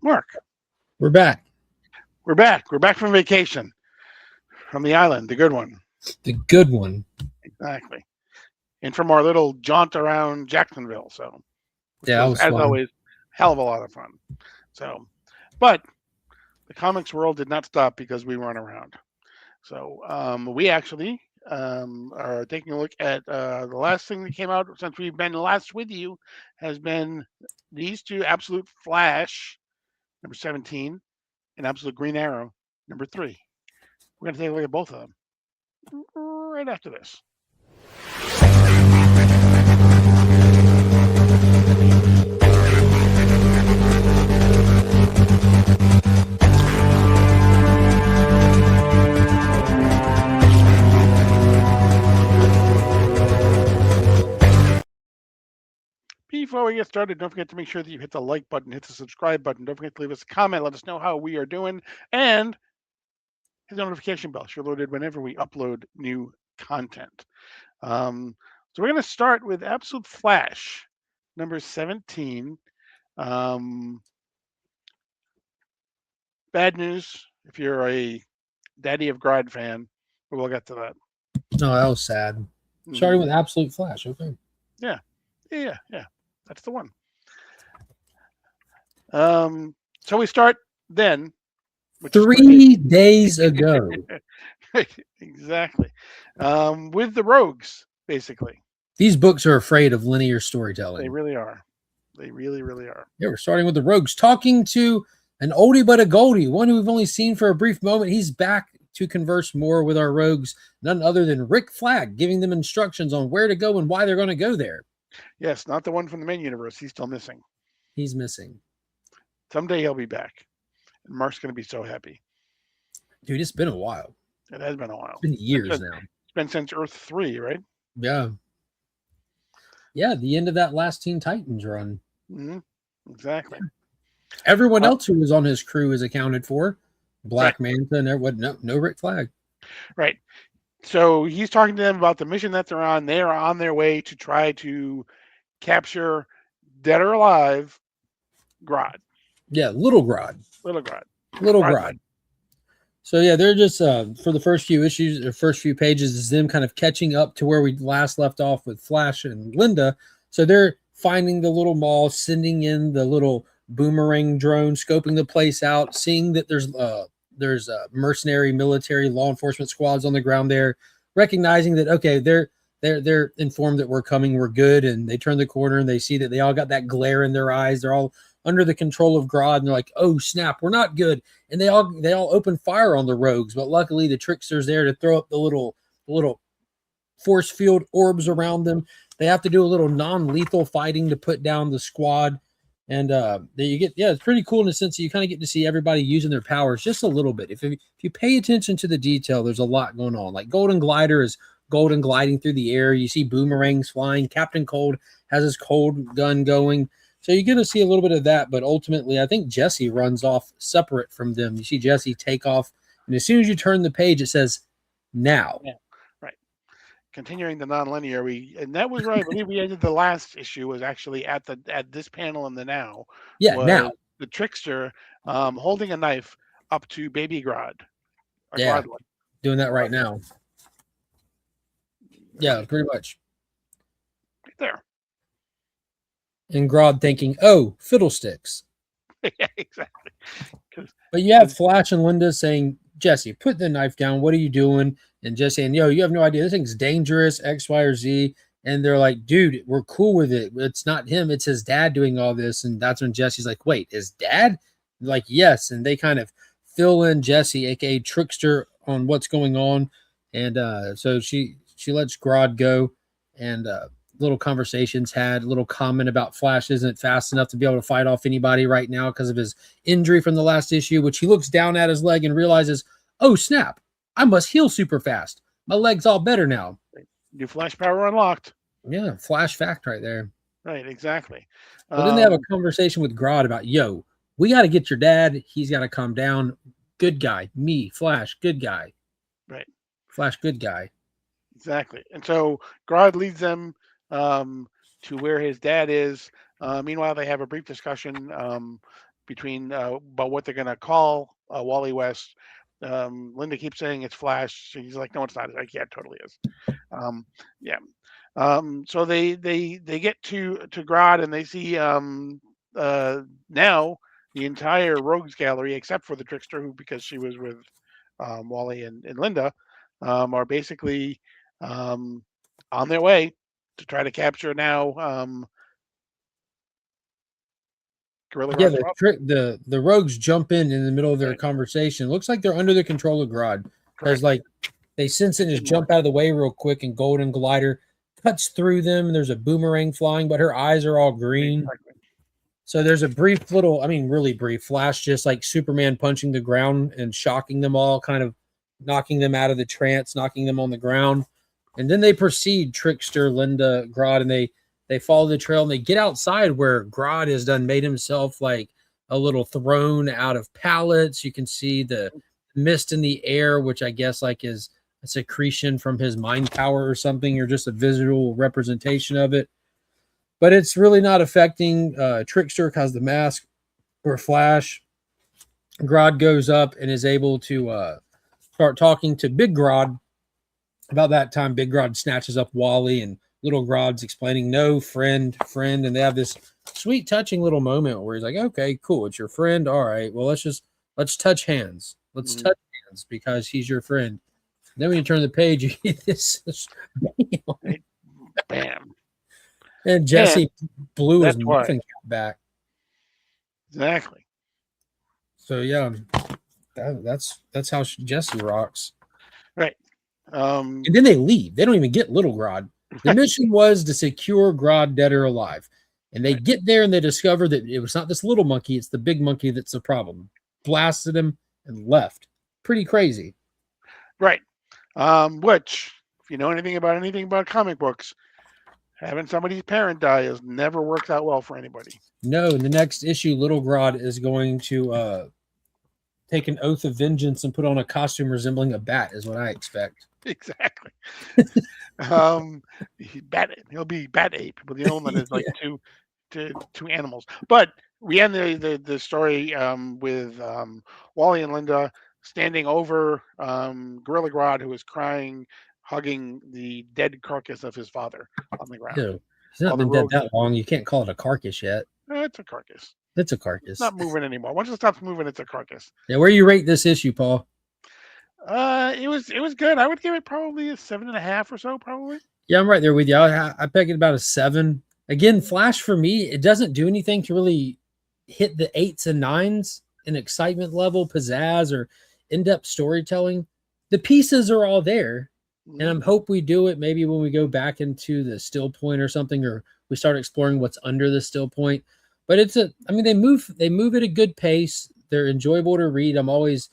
Mark, We're back. we're back. We're back from vacation from the island, the good one. The good one. Exactly. And from our little jaunt around Jacksonville. So, which Yeah, that was, was as fun. always, hell of a lot of fun. So, but the comics world did not stop because we weren't around. So, we actually are taking a look at the last thing that came out since we've been last with you has been these two Absolute Flash, number 17, and Absolute Green Arrow, number 3. We're going to take a look at both of them right after this. Before we get started, don't forget to make sure that you hit the like button, hit the subscribe button. Don't forget to leave us a comment, let us know how we are doing, and hit the notification bell so you're loaded whenever we upload new content. So we're going to start with Absolute Flash, number 17. Um, Bad news if you're a Daddy of Grodd fan, but we'll get to that. No, that was sad. Hmm. Starting with Absolute Flash. Okay. Yeah, yeah. That's the one. So we start then, which is pretty 3 days ago. exactly with the Rogues, basically. These books are afraid of linear They storytelling. really are. They really are. Yeah, we're starting with the Rogues, talking to an oldie but a goldie, one who we've only seen for a brief moment. He's back to converse more with our Rogues, none other than Rick Flag, giving them instructions on where to go and why they're going to go there. Yes, not the one from the main universe. He's still missing. He's missing. Someday he'll be back, and Mark's going to be so happy. Dude, it's been a while. It has been a It's while. been years now. It's been since Earth 3, right? Yeah. Yeah, the end of that last Teen Titans run. Mm-hmm. Exactly. Everyone else who was on his crew is accounted for. Right. Black Manta and everyone. No Rick Flag. Right. So he's talking to them about the mission that they're on. They are on their way to try to capture, dead or alive, Grodd. Yeah, Little Grodd. Little Grodd. Little Grodd. Grodd. So yeah, they're just for the first few issues or first few pages is them kind of catching up to where we last left off with Flash and Linda. So they're finding the little mall, sending in the little boomerang drone, scoping the place out, seeing that there's mercenary, military, law enforcement squads on the ground there, recognizing that okay, they're informed that we're coming, we're good, and they turn the corner and they see that they all got that glare in their eyes. They're all under the control of Grodd, and they're like, "Oh snap, we're not good." And they all open fire on the Rogues, but luckily the Trickster's there to throw up the little force field orbs around them. They have to do a little non-lethal fighting to put down the squad. And you get, yeah, it's pretty cool in the sense that you kind of get to see everybody using their powers just a little bit. If you pay attention to the detail, there's a lot going on. Like Golden Glider is golden gliding through the air. You see boomerangs flying. Captain Cold has his cold gun going. So you're going to see a little bit of that, but ultimately, I think Jesse runs off separate from them. You see Jesse take off, and as soon as you turn the page, it says now. Yeah. Right. Continuing the non-linear, and that was right. I believe we ended the last issue was actually at this panel in the now Yeah, was now. the Trickster holding a knife up to Baby Grodd, a Yeah, Groddling. doing that right now. Yeah, pretty much. Right there. And Grodd thinking, oh, fiddlesticks. Yeah, exactly. But you have Flash and Linda saying, Jesse, put the knife down. What are you doing? And Jesse saying, yo, you have no idea. This thing's dangerous, X, Y, or Z. And they're like, dude, we're cool with it. It's not him. It's his dad doing all this. And that's when Jesse's like, wait, his dad? Like, yes. And they kind of fill in Jesse, aka Trickster, on what's going on. And so she lets Grodd go. And little conversations had, little comment about Flash isn't fast enough to be able to fight off anybody right now because of his injury from the last issue, which he looks down at his leg and realizes, oh, snap, I must heal super fast. My leg's all better now. New Flash power unlocked. Yeah, Flash fact right there. Right, exactly. But then they have a conversation with Grodd about, yo, we got to get your dad. He's got to calm down. Good guy. Me, Flash, good guy. Right. Flash, good guy. Exactly. And so Grodd leads them to where his dad is. Meanwhile, they have a brief discussion between about what they're going to call Wally West. Linda keeps saying it's Flash. He's like, no, it's not. Like, yeah, it totally is. Yeah. So they get to Grodd, and they see now the entire Rogues Gallery, except for the Trickster, who, because she was with Wally and Linda, are basically on their way to try to capture now Gorilla Yeah, Grodd's father. the rogues jump in the middle of their Right. conversation. Looks like they're under the control of Grodd because Correct. like they sense it and just jump out of the way real quick, and Golden Glider cuts through them. And there's a boomerang flying, but her eyes are all green. Exactly. So there's a brief little, I mean, really brief flash, just like Superman punching the ground and shocking them all, kind of knocking them out of the trance, knocking them on the ground. And then they proceed, Trickster, Linda, Grodd, and they follow the trail, and they get outside where Grodd has made himself like a little throne out of pallets. You can see the mist in the air, which I guess like is a secretion from his mind power or something, or just a visual representation of it. But it's really not affecting Trickster because the mask or Flash. Grodd goes up and is able to start talking to Big Grodd. About that time, Big Grodd snatches up Wally, and Little Grodd's explaining, no, friend, and they have this sweet, touching little moment where he's like, okay, cool, it's your friend. All right, well, let's touch hands. Let's touch hands because he's your friend. And then when you turn the page, you get this Bam. And Jesse blew his muffin cap back. Exactly. So yeah, that's how Jesse rocks. Right. And then they leave. They don't even get Little Grodd. The mission was to secure Grodd dead or alive. And they get there and they discover that it was not this little monkey, it's the big monkey that's the problem. Blasted him and left. Pretty crazy. Right. Which, if you know anything about comic books, having somebody's parent die has never worked out well for anybody. No, in the next issue, Little Grodd is going to take an oath of vengeance and put on a costume resembling a bat, is what I expect. Exactly. He'll be Bat Ape, but the other one is like two animals. But we end the story with Wally and Linda standing over Gorilla Grodd, who is crying, hugging the dead carcass of his father on the ground. Ew. He's not been dead that long. You can't call it a carcass yet. It's a carcass. It's a carcass. It's not moving anymore. Once it stops moving, it's a carcass. Yeah, where do you rate this issue, Paul? It was good. I would give it probably a 7.5 or so, probably. Yeah, I'm right there with you. I peg it about a 7. Again, Flash for me, it doesn't do anything to really hit the 8s and 9s in excitement level, pizzazz, or in-depth storytelling. The pieces are all there, and I hope we do it maybe when we go back into the still point or something, or we start exploring what's under the still point. But they move at a good pace. They're enjoyable to read. I'm always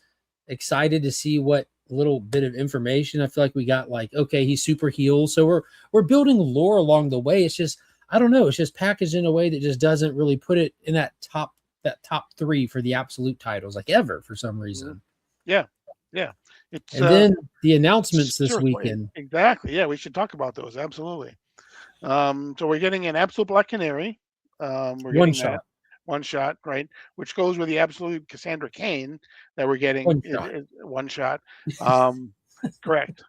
excited to see what little bit of information. I feel like we got like, okay, he's super healed. So we're building lore along the way. It's just, I don't know, it's just packaged in a way that just doesn't really put it in that top 3 for the absolute titles, like ever, for some reason. Yeah. Then the announcements this weekend. Exactly. Yeah, we should talk about those. Absolutely. So we're getting an Absolute Black Canary. We're getting one shot, right? Which goes with the Absolute Cassandra Cain that we're getting. One shot. Correct.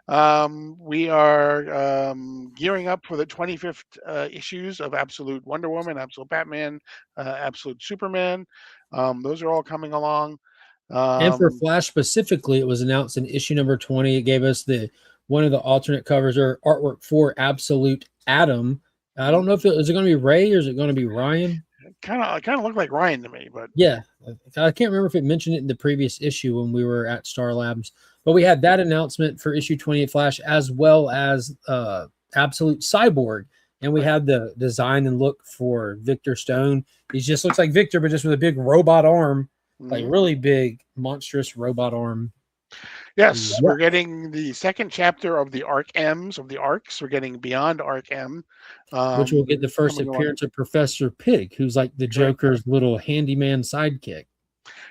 We are gearing up for the 25th issues of Absolute Wonder Woman, Absolute Batman, Absolute Superman. Those are all coming along. And for Flash specifically, it was announced in issue number 20. It gave us one of the alternate covers or artwork for Absolute Adam. I don't know if is it going to be Ray or is it going to be Ryan? Kind of looked like Ryan to me, but yeah, I can't remember if it mentioned it in the previous issue when we were at Star Labs. But we had that announcement for issue 28 Flash, as well as Absolute Cyborg, and we had the design and look for Victor Stone. He just looks like Victor, but just with a big robot arm, like really big, monstrous robot arm. Yes, we're getting the second chapter of the Arc M's of the Arcs. We're getting Beyond Arc M, which will get the first appearance of Professor Pig, who's like the Joker's little handyman sidekick.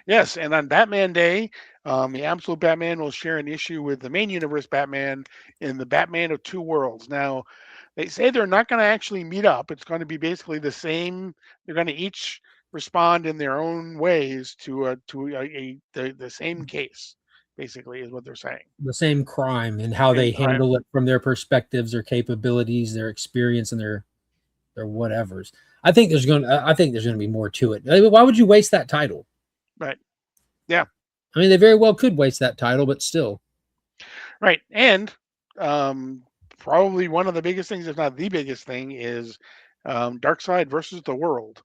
Yes, and on Batman Day, the Absolute Batman will share an issue with the main universe Batman in the Batman of Two Worlds. Now, they say they're not going to actually meet up. It's going to be basically the same. They're going to each respond in their own ways to the same case. Basically, is what they're saying. The same crime and how Same they crime. handle it from their perspectives, their capabilities, their experience, and their whatevers. I think there's gonna be more to it. Why would you waste that title? Right. Yeah. I mean, they very well could waste that title, but still. Right. And probably one of the biggest things, if not the biggest thing, is Darkseid versus the World.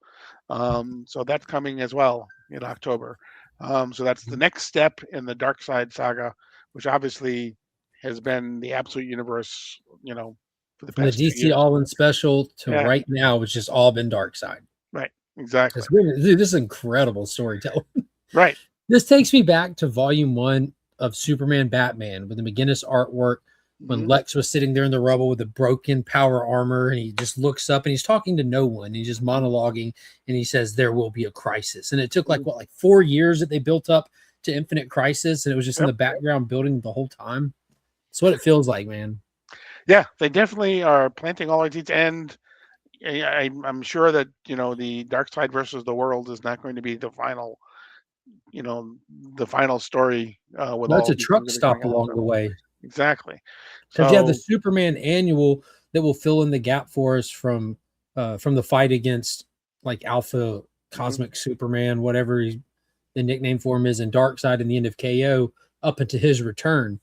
So that's coming as well in October. So that's the next step in the Darkseid saga, which obviously has been the Absolute Universe, for the From the past 2 DC years. All In special to Yeah. right now, it's just all been Darkseid. Right. Exactly. Dude, this is incredible storytelling. Right. This takes me back to volume 1 of Superman Batman with the McGinnis artwork when Lex was sitting there in the rubble with the broken power armor, and he just looks up and he's talking to no one. He's just monologuing, and he says, "There will be a crisis." And it took like 4 years that they built up to Infinite Crisis, and it was just in the background building the whole time. That's what it feels like, man. Yeah, they definitely are planting all our seeds, and I'm sure that the Darkseid versus the World is not going to be the final, the final story with That's all a these truck things that are stop going on. along the way. Exactly. Because So you have the Superman annual that will fill in the gap for us from the fight against like Alpha Cosmic Superman, whatever the nickname for him is, in Darkseid and the end of KO up into his return.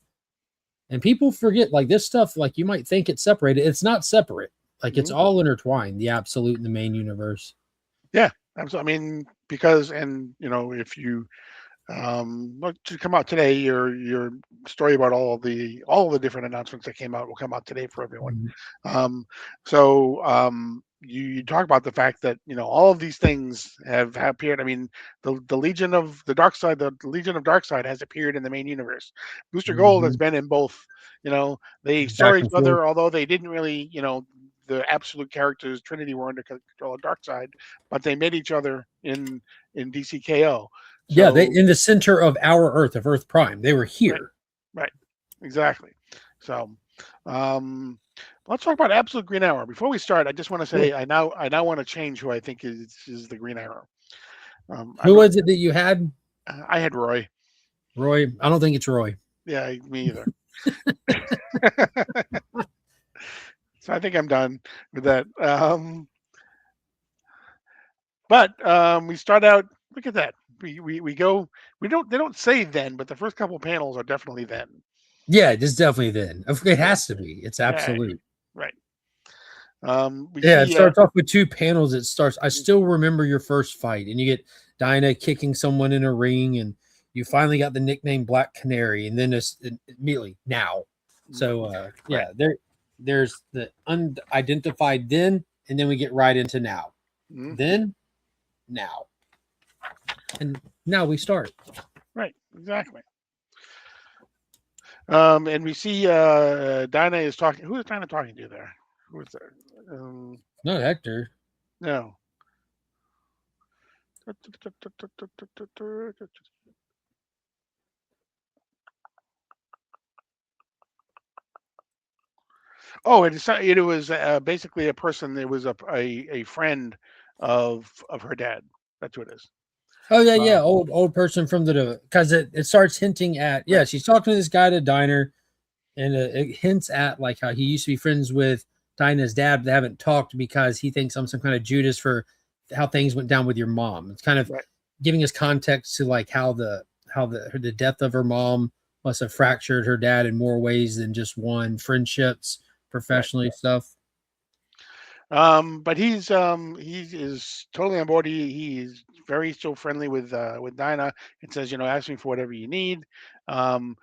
And people forget, like, this stuff, like, you might think it's separated. It's not separate. Like, it's all intertwined, the Absolute and the main universe. Yeah, absolutely. I mean, because if you to come out today, your story about all the different announcements that came out will come out today for everyone. You talk about the fact that all of these things have appeared. I mean, the Legion of the Dark Side, the Legion of Darkseid has appeared in the main universe. Booster Gold has been in both. They saw Back each and other, forth. although they didn't really, the absolute characters Trinity were under control of Darkseid, but they met each other in DCKO. Yeah, they So in the center of our Earth, of Earth Prime. They were here. right, exactly. So let's talk about Absolute Green Arrow. Before we start, I just want to say I now want to change who I think is the Green Arrow. Who was it that you had? I had Roy. Roy. I don't think it's Roy. Yeah, me either. So I think I'm done with that. But we start out. Look at that. We go. They don't say then, but the first couple panels are definitely then. Yeah, it's definitely then. It has to be. It's absolute. Right. It starts off with 2 panels. It starts. I still remember your first fight, and you get Dinah kicking someone in a ring, and you finally got the nickname Black Canary, and then it's immediately now. So there's the unidentified then, and then we get right into now. Then, now, and now we start. Right, exactly. And we see Dinah is talking. Who is Dinah talking to there? Who is there? Not Hector. No. Oh, it was basically a person. It was a friend of her dad. That's what it is. Oh yeah. Old person from the, because it starts hinting at she's talking to this guy at a diner, and it hints at like how he used to be friends with Dinah's dad, but they haven't talked because he thinks I'm some kind of Judas for how things went down with your mom. It's kind of giving us context to like how the death of her mom must have fractured her dad in more ways than just one. Friendships, professionally, stuff. But he is totally on board. He's very still friendly with Dinah, and says, ask me for whatever you need. And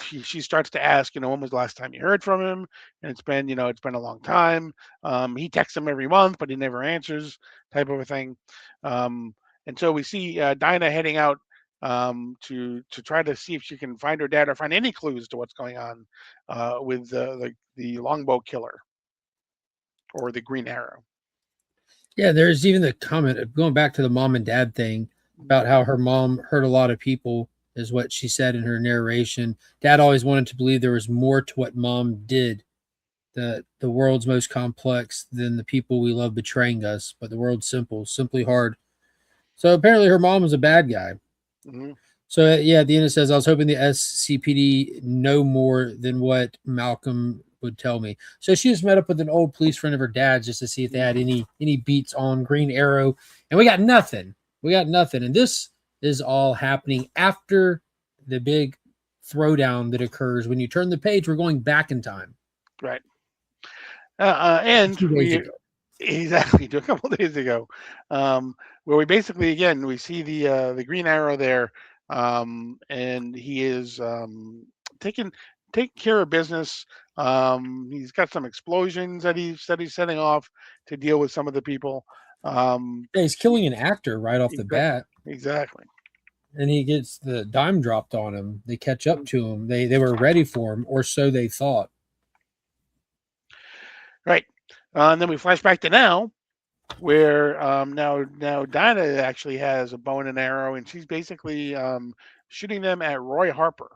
she starts to ask, when was the last time you heard from him? And it's been a long time. He texts him every month, but he never answers, type of a thing. And so we see Dinah heading out to try to see if she can find her dad or find any clues to what's going on with the Longbow Killer. Or the Green Arrow. Yeah, there's even the comment of going back to the mom and dad thing about how her mom hurt a lot of people, is what she said in her narration. Dad always wanted to believe there was more to what mom did. The world's most complex than the people we love betraying us, but the world's simply hard. So apparently her mom was a bad guy. Hmm. So yeah, at the end it says, I was hoping the SCPD know more than what Malcolm would tell me. So she just met up with an old police friend of her dad's just to see if they had any beats on Green Arrow, and we got nothing. We got nothing, and this is all happening after the big throwdown that occurs when you turn the page. We're going back in time. Right. A And few days we ago. exactly to a couple of days ago, where we basically again we see the Green Arrow there, and he is taking taking care of business. He's got some explosions that he's setting off to deal with some of the people. Um, Yeah, he's killing an actor right off the exa- bat, exactly. and he gets the dime dropped on him. They catch up to him. They were ready for him, or so they thought. Right. And then we flash back to now, where now Dinah actually has a bow and an arrow, and she's basically shooting them at Roy Harper.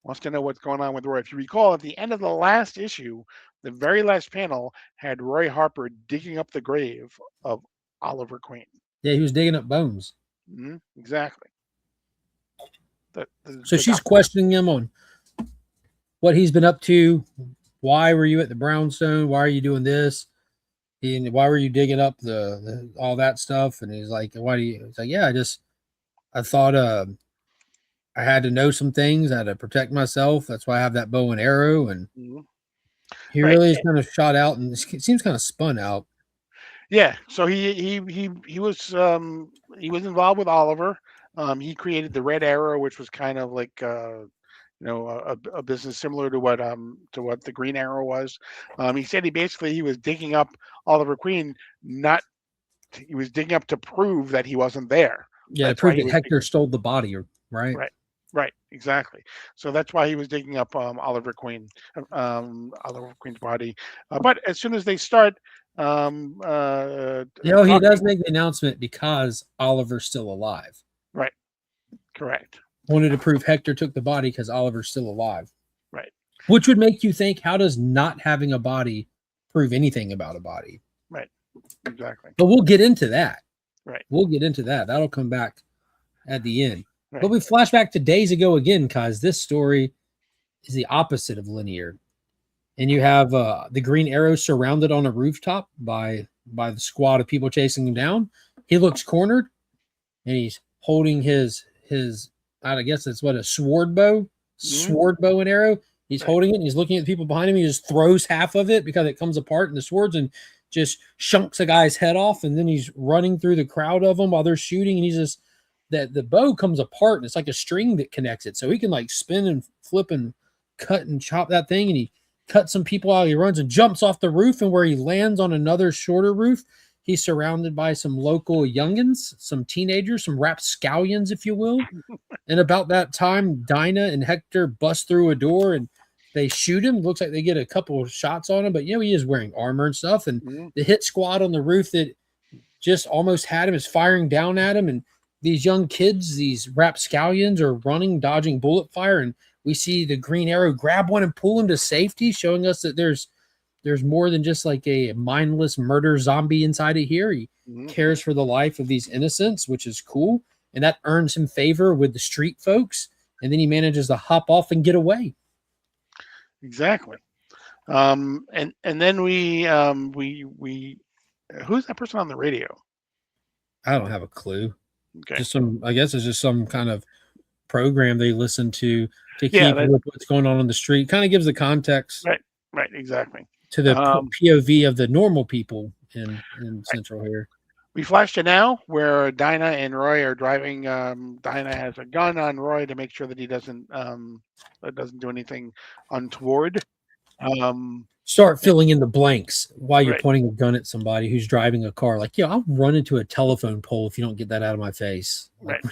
Wants to know what's going on with Roy. If you recall, at the end of the last issue, the very last panel had Roy Harper digging up the grave of Oliver Queen. Yeah, he was digging up bones. Exactly. So she's questioning him on what he's been up to. Why were you at the brownstone? Why are you doing this? And why were you digging up the all that stuff? And he's like, why do you? It's like, yeah, I thought I had to know some things. I had to protect myself. That's why I have that bow and arrow. And he right. really is kind of shot out, and it seems kind of spun out. Yeah. So he was involved with Oliver. He created the Red Arrow, which was kind of like a business similar to what the Green Arrow was. He said he was digging up Oliver Queen, not he was digging up to prove that he wasn't there. Yeah, to That's why prove he that was Hector stole the body, right? right, exactly. So that's why he was digging up Oliver Queen's body. But as soon as they start He does talking, make the announcement because Oliver's still alive. right, correct, Wanted to prove Hector took the body because Oliver's still alive. right, Which would make you think, how does not having a body prove anything about a body? right, exactly. But we'll get into that. Right. We'll get into that. That'll come back at the end. Right. But we flash back to days ago again, because this story is the opposite of linear. And you have the Green Arrow surrounded on a rooftop by the squad of people chasing him down. He looks cornered, and he's holding his I guess it's what, a sword bow and arrow. He's holding it, and he's looking at the people behind him. He just throws half of it because it comes apart in the swords and just chunks a guy's head off. And then he's running through the crowd of them while they're shooting. And he's just that the bow comes apart, and it's like a string that connects it. So he can like spin and flip and cut and chop that thing. And he cuts some people out. He runs and jumps off the roof, and where he lands on another shorter roof, he's surrounded by some local youngins, some teenagers, some rapscallions, if you will. And about that time, Dinah and Hector bust through a door and they shoot him. Looks like they get a couple of shots on him, but he is wearing armor and stuff. And the hit squad on the roof that just almost had him is firing down at him. And these young kids, these rapscallions, are running, dodging bullet fire. And we see the Green Arrow grab one and pull him to safety, showing us that there's more than just like a mindless murder zombie inside of here. He cares for the life of these innocents, which is cool. And that earns him favor with the street folks. And then he manages to hop off and get away. Exactly. And then we who's that person on the radio? I don't have a clue. Okay. Just I guess it's just some kind of program they listen to keep with what's going on the street. Kind of gives the context. Right, exactly. To the POV of the normal people in Central here. We flash to now where Dinah and Roy are driving. Dinah has a gun on Roy to make sure that he doesn't do anything untoward. Start filling in the blanks while you're pointing a gun at somebody who's driving a car. Like, I'll run into a telephone pole if you don't get that out of my face. Like,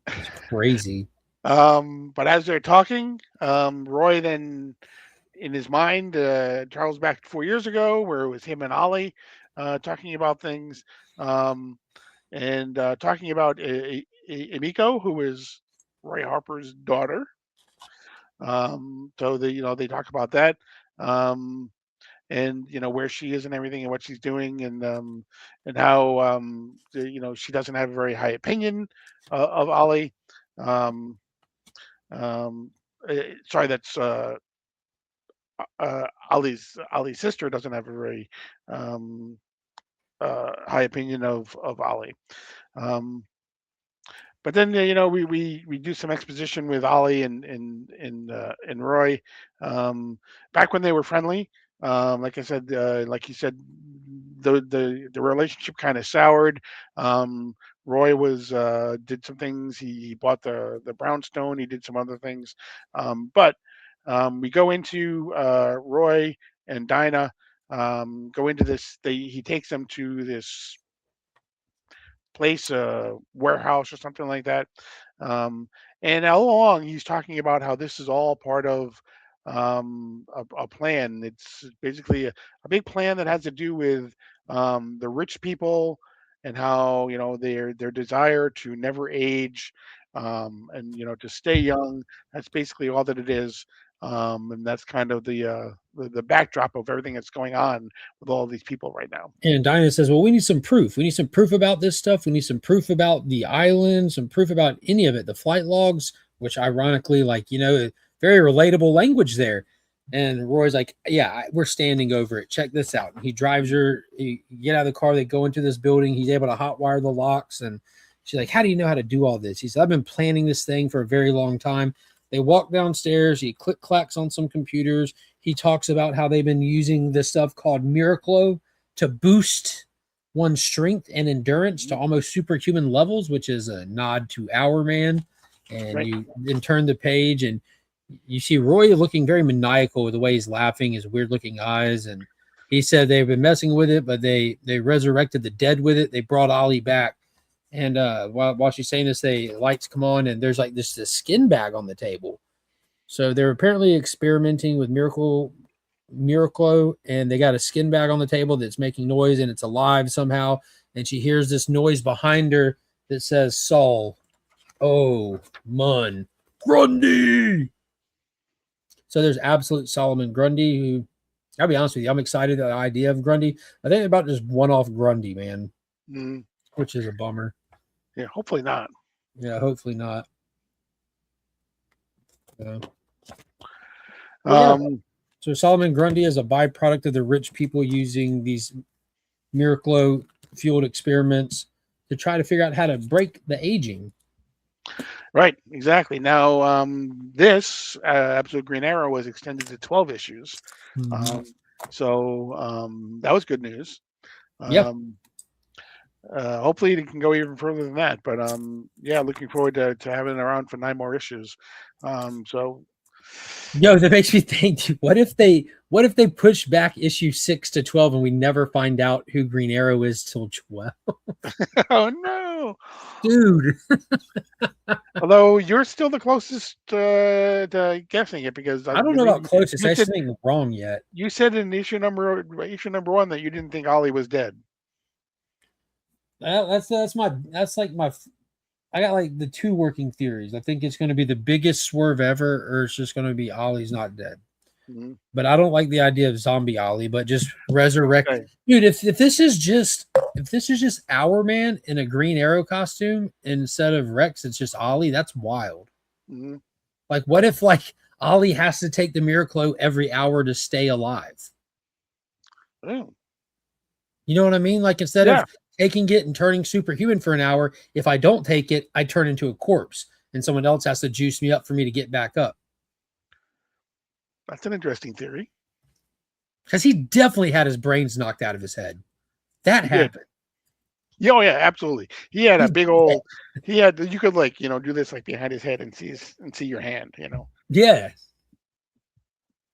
it's crazy. But as they're talking, Roy then, in his mind, travels back 4 years ago where it was him and Ollie talking about things, and talking about Emiko, who is Roy Harper's daughter. So they talk about that, and where she is and everything and what she's doing, and how she doesn't have a very high opinion of Ollie. Um, Sorry, that's Ollie's sister doesn't have a very um, high opinion of Ollie. Um, but then we do some exposition with Ollie and Roy, back when they were friendly. Like I said, like you said, the relationship kind of soured. Roy was did some things. He bought the brownstone. He did some other things, but we go into Roy and Dinah. Go into this. He takes them to this place, a warehouse or something like that. Um, and all along, he's talking about how this is all part of a plan. It's basically a big plan that has to do with the rich people and how their desire to never age, and to stay young. That's basically all that it is. And that's kind of the backdrop of everything that's going on with all these people right now. And Dinah says, well, we need some proof. We need some proof about this stuff. We need some proof about the island, some proof about any of it, the flight logs, which ironically, very relatable language there. And Roy's like, yeah, we're standing over it. Check this out. And he drives her, you get out of the car, they go into this building. He's able to hotwire the locks. And she's like, how do you know how to do all this? He said, I've been planning this thing for a very long time. They walk downstairs. He clacks on some computers. He talks about how they've been using this stuff called Miraclo to boost one's strength and endurance to almost superhuman levels, which is a nod to Our Man. And Right. you then turn the page and you see Roy looking very maniacal with the way he's laughing, his weird looking eyes. And he said they've been messing with it, but they resurrected the dead with it. They brought Ollie back. And while she's saying this, lights come on and there's like this skin bag on the table. So they're apparently experimenting with Miraclo, and they got a skin bag on the table that's making noise and it's alive somehow. And she hears this noise behind her that says Saul, oh, Mun, Grundy. So there's absolute Solomon Grundy, who, I'll be honest with you, I'm excited at the idea of Grundy. I think about just one-off Grundy, man, which is a bummer. Yeah, hopefully not. Yeah, hopefully not. Yeah. So Solomon Grundy is a byproduct of the rich people using these Miraclo fueled experiments to try to figure out how to break the aging. Right, exactly. Now, this Absolute Green Arrow was extended to 12 issues. So that was good news. Hopefully it can go even further than that. But yeah, looking forward to having it around for 9 more issues. That makes me think, what if they push back issue 6 to 12 and we never find out who Green Arrow is till 12? Oh no, dude. Although you're still the closest to guessing it, because I don't know about closest. I just think wrong yet. You said in issue number 1 that you didn't think Ollie was dead. That's like my. I got like the 2 working theories. I think it's going to be the biggest swerve ever, or it's just going to be Ollie's not dead. Mm-hmm. But I don't like the idea of zombie Ollie, but just resurrect. Okay. Dude, if this is just Our Man in a Green Arrow costume instead of Rex, it's just Ollie. That's wild. Mm-hmm. Like, what if Ollie has to take the Miraclo every hour to stay alive? Oh. You know what I mean? Like, instead of taking it and turning superhuman for an hour, if I don't take it, I turn into a corpse and someone else has to juice me up for me to get back up. That's an interesting theory. Because he definitely had his brains knocked out of his head. That happened. Yeah, oh yeah, absolutely. He had a big old. You could do this behind his head and see your hand. Yeah.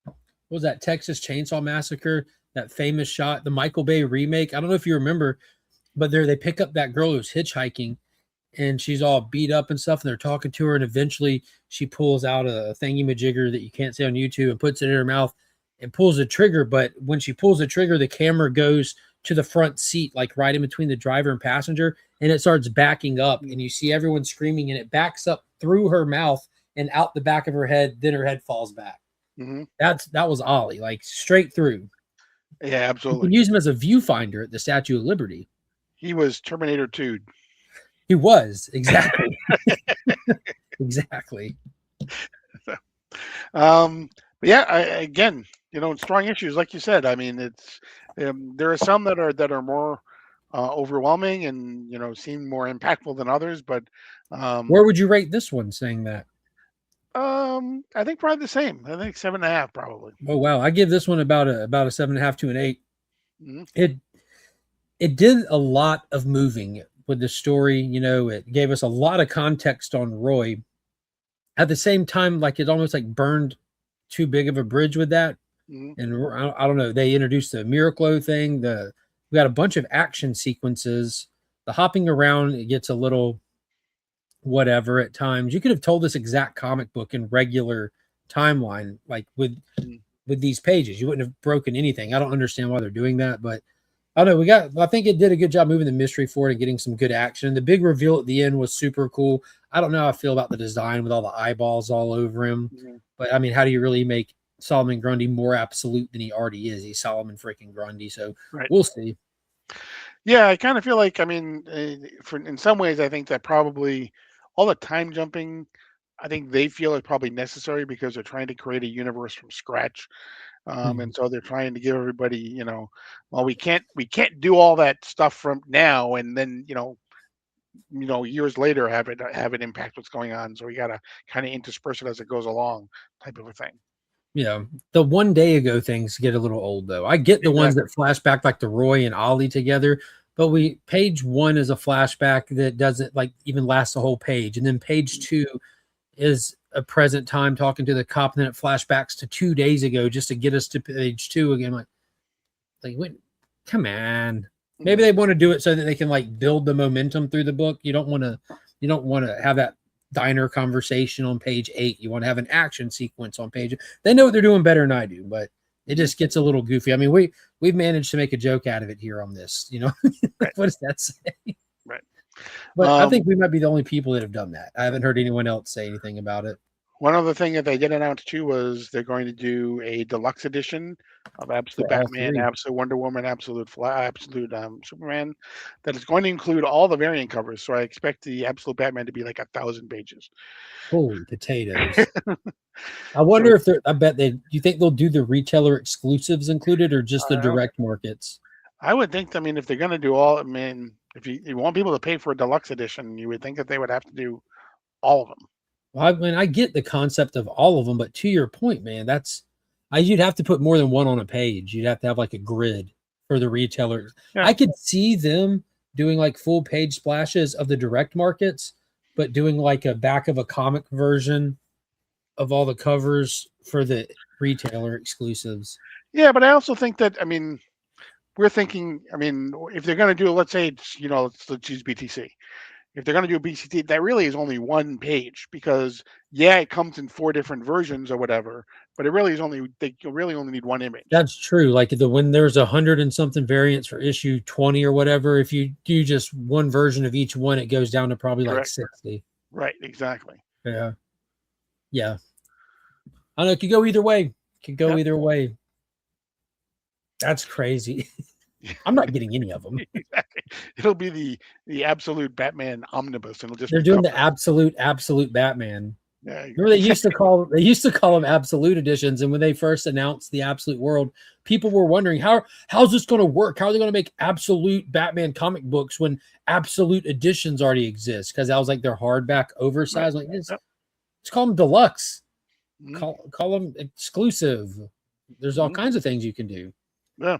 What was that, Texas Chainsaw Massacre? That famous shot, the Michael Bay remake. I don't know if you remember, but they pick up that girl who's hitchhiking and she's all beat up and stuff, and they're talking to her, and eventually she pulls out a thingy-majigger that you can't see on YouTube and puts it in her mouth and pulls the trigger. But when she pulls the trigger, the camera goes to the front seat, like right in between the driver and passenger, and it starts backing up, and you see everyone screaming, and it backs up through her mouth and out the back of her head. Then her head falls back. Mm-hmm. That was Ollie, like straight through. Yeah, You absolutely. can use him as a viewfinder at the Statue of Liberty. He was Terminator 2. He was exactly, exactly. But yeah, again, strong issues, like you said. I mean, there are some that are more overwhelming and seem more impactful than others. But Where would you rate this one? Saying that? I think probably the same. I think 7.5 probably. Oh wow, I give this one about a 7.5 to an 8. Mhm. It did a lot of moving with the story. It gave us a lot of context on Roy. At the same time, like it almost like burned too big of a bridge with that. Mhm. And I don't know. They introduced the Miraclo thing. We got a bunch of action sequences. The hopping around, it gets a little whatever at times. You could have told this exact comic book in regular timeline, like with Mhm. these pages. You wouldn't have broken anything. I don't understand why they're doing that, but I don't know. I think it did a good job moving the mystery forward and getting some good action. The big reveal at the end was super cool. I don't know how I feel about the design with all the eyeballs all over him, Mhm. but I mean, how do you really make Solomon Grundy more absolute than he already is? He's Solomon freaking Grundy, so Right. we'll see. Yeah, I kind of feel like, I mean, in some ways, I think that probably all the time jumping, I think they feel is probably necessary because they're trying to create a universe from scratch. Hmm. And so they're trying to give everybody, well, we can't do all that stuff from now and then, years later have it impact what's going on. So we got to kind of intersperse it as it goes along, type of a thing. Yeah, the one day ago things get a little old though. I get the ones Exactly. that flash back like the Roy and Ollie together, but page one is a flashback that doesn't like even last the whole page, and then page two is a present time talking to the cop, and then it flashbacks to 2 days ago just to get us to page two again. Wait, come on. Maybe Mhm. they want to do it so that they can like build the momentum through the book. You don't want to have that diner conversation on page 8. You want to have an action sequence on page. They know what they're doing better than I do, but it Mhm. just gets a little goofy. I mean, we've managed to make a joke out of it here on this. Right. What does that say? Right. But I Um, think we might be the only people that have done that. I haven't heard anyone else say anything about it. One other thing that they did announce too was they're going to do a deluxe edition of Absolute For all Batman, three. Absolute Wonder Woman, Absolute Superman, that is going to include all the variant covers. So I expect the Absolute Batman to be like 1,000 pages. Holy potatoes. I So wonder if they're, I bet they, do you think they'll do the retailer exclusives included or just the uh, direct markets? I would think, I mean, if they're going to do all, I mean, if you want people to pay for a deluxe edition, you would think that they would have to do all of them. Well, I mean, I get the concept of all of them, but to your point, man, you'd have to put more than one on a page. You'd have to have like a grid for the retailers. Yeah. I could see them doing like full page splashes of the direct markets, but doing like a back of a comic version of all the covers for the retailer exclusives. Yeah, but I also think that, I mean, we're thinking, I mean, if they're going to do, let's say it's, let's use BTC. If they're going to do a BCT, that really is only one page because yeah, it comes in 4 different versions or whatever, but it really is only they really only need one image. That's true. Like when there's 100 and something variants for issue 20 or whatever, if you do just one version of each one, it goes down to probably like Correct. 60. Right. Exactly. Yeah. Yeah. I don't know. It could go either way. It could go Yep. either way. That's crazy. I'm not getting any of them. Exactly. It'll be the absolute Batman omnibus, and it'll just They're be doing the covered. absolute Batman. Yeah. Remember they used to call them absolute editions, and when they first announced the absolute world, people were wondering how's this going to work? How are they going to make absolute Batman comic books when absolute editions already exist? Because that was like their hardback Right. oversized. Like Yep. let's call them deluxe. Mhm. Call them exclusive. There's all Mhm. kinds of things you can do. Yeah.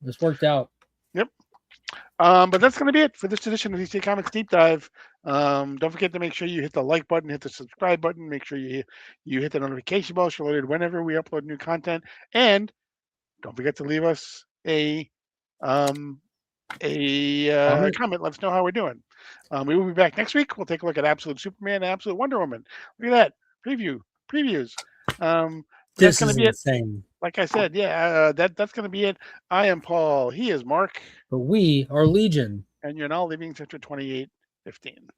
This worked out. Yep. But that's going to be it for this edition of DC Comics Deep Dive. Don't forget to make sure you hit the like button, hit the subscribe button, make sure you hit the notification bell so you're alerted whenever we upload new content, and don't forget to leave us um, Comment. comment. Let us know how we're doing. We will be back next week. We'll take a look at Absolute Superman and Absolute Wonder Woman. Look at that previews. But that's This going to is be it. insane. Like I said, yeah, that's going to be it. I am Paul. He is Mark, But we are Legion. and you're now leaving Sector 2815.